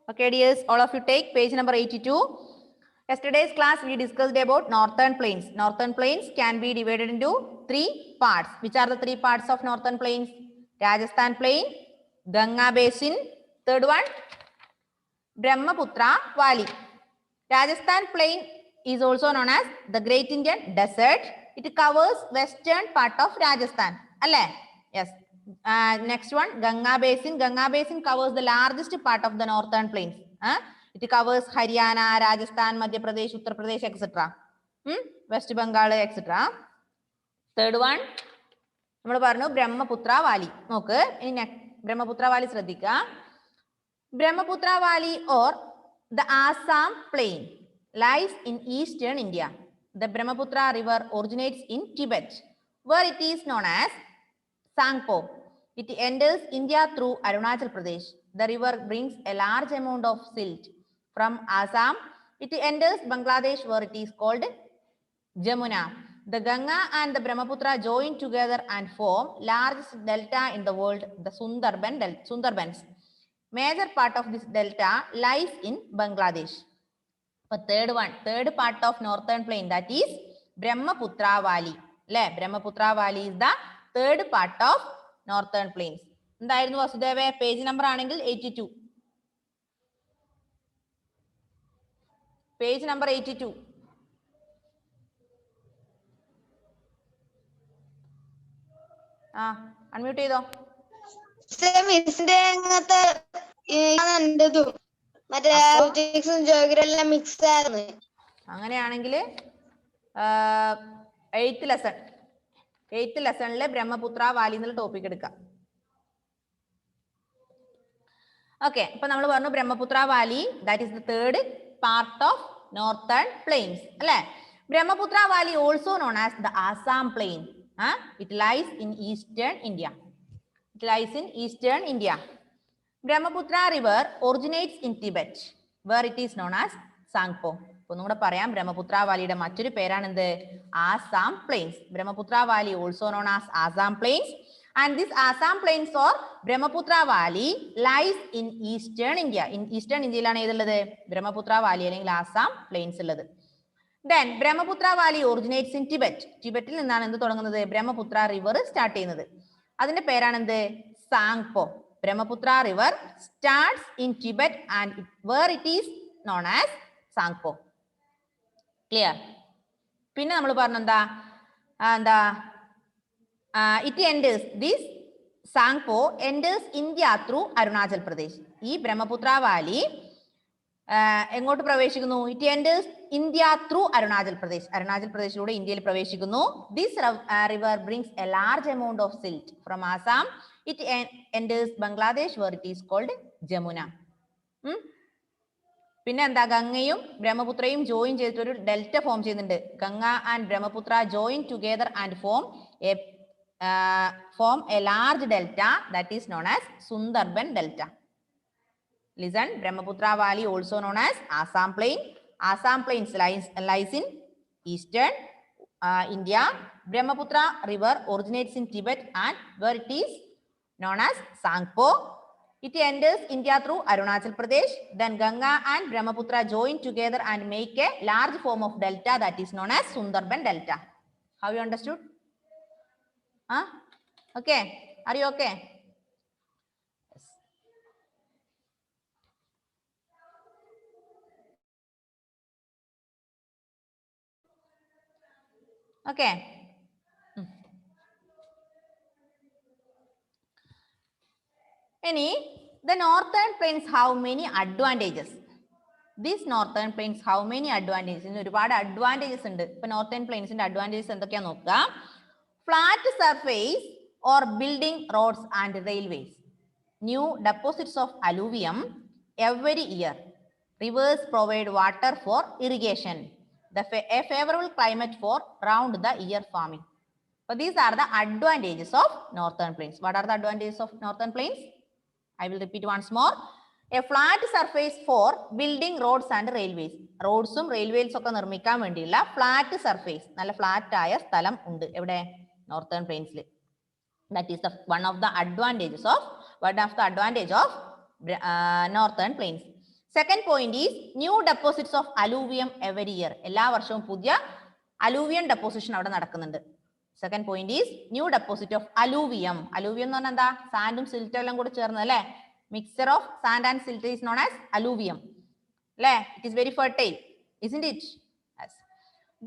Okay, dears, all of you take page number 82. Yesterday's class we discussed about northern plains. Northern plains can be divided into three parts. Which are the three parts of northern plains? Rajasthan plain, Ganga basin, third one, Brahmaputra valley. Rajasthan plain is also known as the Great Indian Desert. It covers western part of Rajasthan. Yes. Next one, Ganga basin. Ganga basin covers the largest part of the northern plains. It covers Haryana, Rajasthan, Madhya Pradesh, Uttar Pradesh, etc. West Bengal, etc. Third one, Brahmaputra valley. Okay. Brahmaputra valley Sradhika. Brahmaputra valley or the Assam plain lies in eastern India. The Brahmaputra river originates in Tibet, where it is known as Sangpo. It enters India through Arunachal Pradesh. The river brings a large amount of silt from Assam. It enters Bangladesh, where it is called Jamuna. The Ganga and the Brahmaputra join together and form largest delta in the world, the Sundarbans. Major part of this delta lies in Bangladesh. But third part of northern plain, that is Brahmaputra valley. Brahmaputra valley is the third part of northern plains. Page number 82. Page number 82. Unmute ചെയ്തോ. അങ്ങനെയാണെങ്കിൽ 8th ലെസണില് Brahmaputra valley എന്നുള്ള topic എടുക്കാം. Okay, ഇപ്പൊ നമ്മൾ പറഞ്ഞു Brahmaputra valley that is the third part of northern plains അല്ലെ. Brahmaputra valley also known as the Assam plain. It lies in eastern India. Brahmaputra river originates in Tibet, where it is known as Sangpo. ഒന്നുകൂടെ പറയാം, ബ്രഹ്മപുത്ര വാലിയുടെ മറ്റൊരു പേരാണ് എന്ത്? Assam plains. Brahmaputra valley also known as Assam plains. And this Assam plains or Brahmaputra valley lies in eastern India. In eastern India യിലാണ് ഏതുള്ളത്? Brahmaputra Valley അല്ലെങ്കിൽ Assam planes ഉള്ളത്. Then Brahmaputra valley originates in Tibet. ടിബറ്റിൽ നിന്നാണ് എന്ത് തുടങ്ങുന്നത്? ബ്രഹ്മപുത്ര റിവർ സ്റ്റാർട്ട് ചെയ്യുന്നത്. അതിന്റെ പേരാണ് എന്ത്? Tsangpo. Brahmaputra river starts in Tibet and where it is known as Tsangpo. Clear? പിന്നെ നമ്മൾ പറഞ്ഞു എന്താ it enters this Sangpo enters India through Arunachal Pradesh. ഈ ബ്രഹ്മപുത്ര വാലി എങ്ങോട്ട് പ്രവേശിക്കുന്നു? It enters India through Arunachal Pradesh. Arunachal പ്രദേശിലൂടെ ഇന്ത്യയിൽ പ്രവേശിക്കുന്നു. This river brings a large amount of silt from Assam. It enters Bangladesh, where it is called Jamuna. പിന്നെ എന്താ? ഗംഗയും ബ്രഹ്മപുത്രയും join ചെയ്തിട്ട് ഒരു ഡെൽറ്റ ഫോം ചെയ്യുന്നുണ്ട്. Ganga and Brahmaputra join together and form a large delta that is known as Sundarban Delta. Listen, Brahmaputra valley also known as Assam plain. Assam plains lies in eastern India. Brahmaputra river originates in Tibet and where it is known as Sangpo. It enters India through Arunachal Pradesh. Then Ganga and Brahmaputra join together and make a large form of delta that is known as Sundarban Delta. Have you understood? Okay. Are you okay? Yes. Okay. The northern plains have many advantages. These northern plains have many advantages. ഒരുപാട് advantages ഉണ്ട്. ഇപ്പൊ northern plains ന്റെ advantages എന്തൊക്കെയാ നോക്കുക. Flat surface or building roads and railways. New deposits of alluvium every year. Rivers provide water for irrigation. A favorable climate for round the year farming. So these are the advantages of northern plains. What are the advantages of northern plains? I will repeat once more. A flat surface for building roads and railways. Roadsum railways ഒക്കെ നിർമ്മിക്കാൻ വേണ്ടിയുള്ള flat surface, നല്ല flat ആയ സ്ഥലം ഉണ്ട് എവിടെ? Northern plains. That is one of the advantage of northern plains. Second point is new deposits of alluvium every year. എല്ലാ വർഷവും പുതിയ അലൂവിയം ഡെപ്പോസിഷൻ അവിടെ നടക്കുന്നുണ്ട്. Second point is new deposit of alluvium. Alluvium എന്ന് പറഞ്ഞാൽ എന്താ? സാൻഡും സിൽറ്റും എല്ലാം കൂടി ചേർന്നത് അല്ലെ? Mixture of sand and silt is known as alluvium അല്ലെ? It is very fertile, isn't it? Yes.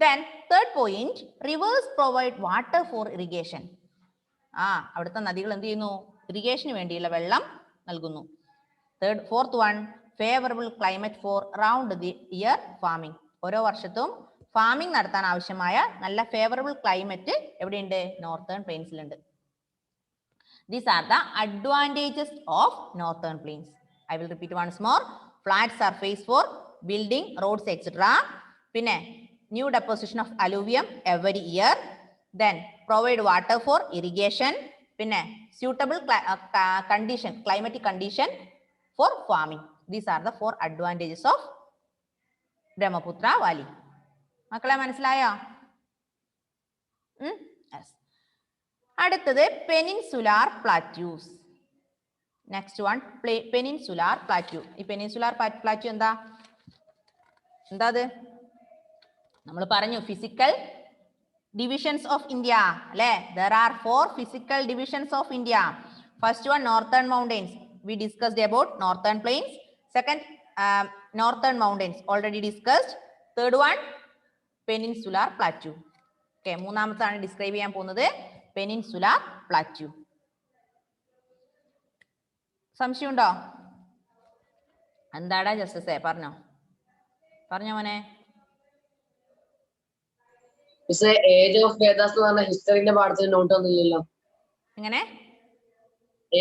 Then third point, rivers provide water for irrigation. അവിടുത്തെ നദികൾ എന്ത് ചെയ്യുന്നു? ഇറിഗേഷന് വേണ്ടിയുള്ള വെള്ളം നൽകുന്നു. Fourth one, favorable climate for round the year farming. ഓരോ വർഷത്തും farming നടത്താൻ ആവശ്യമായ നല്ല ഫേവറബിൾ ക്ലൈമറ്റ് എവിടെയുണ്ട്? Northern പ്ലെയിൻസിലുണ്ട്. These are the advantages of northern plains. I will repeat once more. Flat surface for building roads etc. പിന്നെ new deposition of alluvium every year. Then provide water for irrigation. പിന്നെ suitable climatic condition for farming. These are the 4 advantages of Brahmaputra Valley. മക്കളെ മനസ്സിലായോ? അടുത്തത് peninsular plateaus. Next one peninsular plateau. ഈ peninsular plateau എന്താ അത്? നമ്മൾ പറഞ്ഞു physical divisions of India അല്ലെ? There are 4 physical divisions of India. First one, northern mountains. We discussed about northern plains. Second, northern mountains already discussed. Third one, peninsular plateau. Okay, മൂന്നാമത്താണ് describe ചെയ്യാൻ പോകുന്നത് peninsular plateau. സംശയമുണ്ടോ? എന്താടാ ജസ്റ്റിസേ? പറഞ്ഞോ മോനെ. Age of Vedas എന്ന് പറഞ്ഞ ഹിസ്റ്ററിന്റെ പാഠത്തിൽ നോട്ട് ഒന്നുമില്ലല്ലോ. എങ്ങനെ?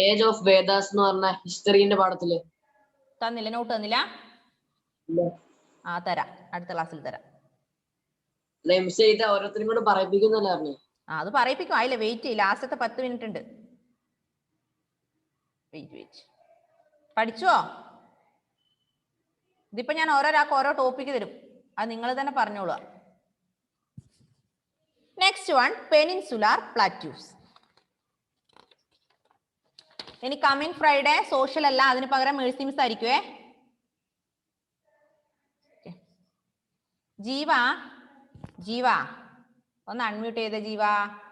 ഏജ് ഓഫ് വേദാസ് എന്ന് പറഞ്ഞ ഹിസ്റ്ററിന്റെ പാഠത്തില് തന്നില്ല? നോട്ട് തന്നില്ല? തരാം, അടുത്ത ക്ലാസ്സിൽ തരാം. ഓരോരുത്തരും കൂടെ പറയിപ്പിക്കുന്നല്ലേ പറഞ്ഞു? അത് പറയിപ്പിക്കും. അതില്ല, വെയിറ്റ് ചെയ്യും. ലാസ്റ്റത്തെ 10 മിനിറ്റ് ഉണ്ട്. വെയിറ്റ് പഠിച്ചോ? ഇതിപ്പോ ഞാൻ ഓരോരാൾക്ക് ഓരോ ടോപ്പിക്ക് തരും, അത് നിങ്ങൾ തന്നെ പറഞ്ഞോളൂ. Next one, peninsular plateaus. ഇനി കമ്മിങ് ഫ്രൈഡേ സോഷ്യൽ അല്ല, അതിന് പകരം മേഴ്സി മിസ് ആയിരിക്കുവേ. ജീവ ഒന്ന് അൺമ്യൂട്ട് ചെയ്ത ജീവ.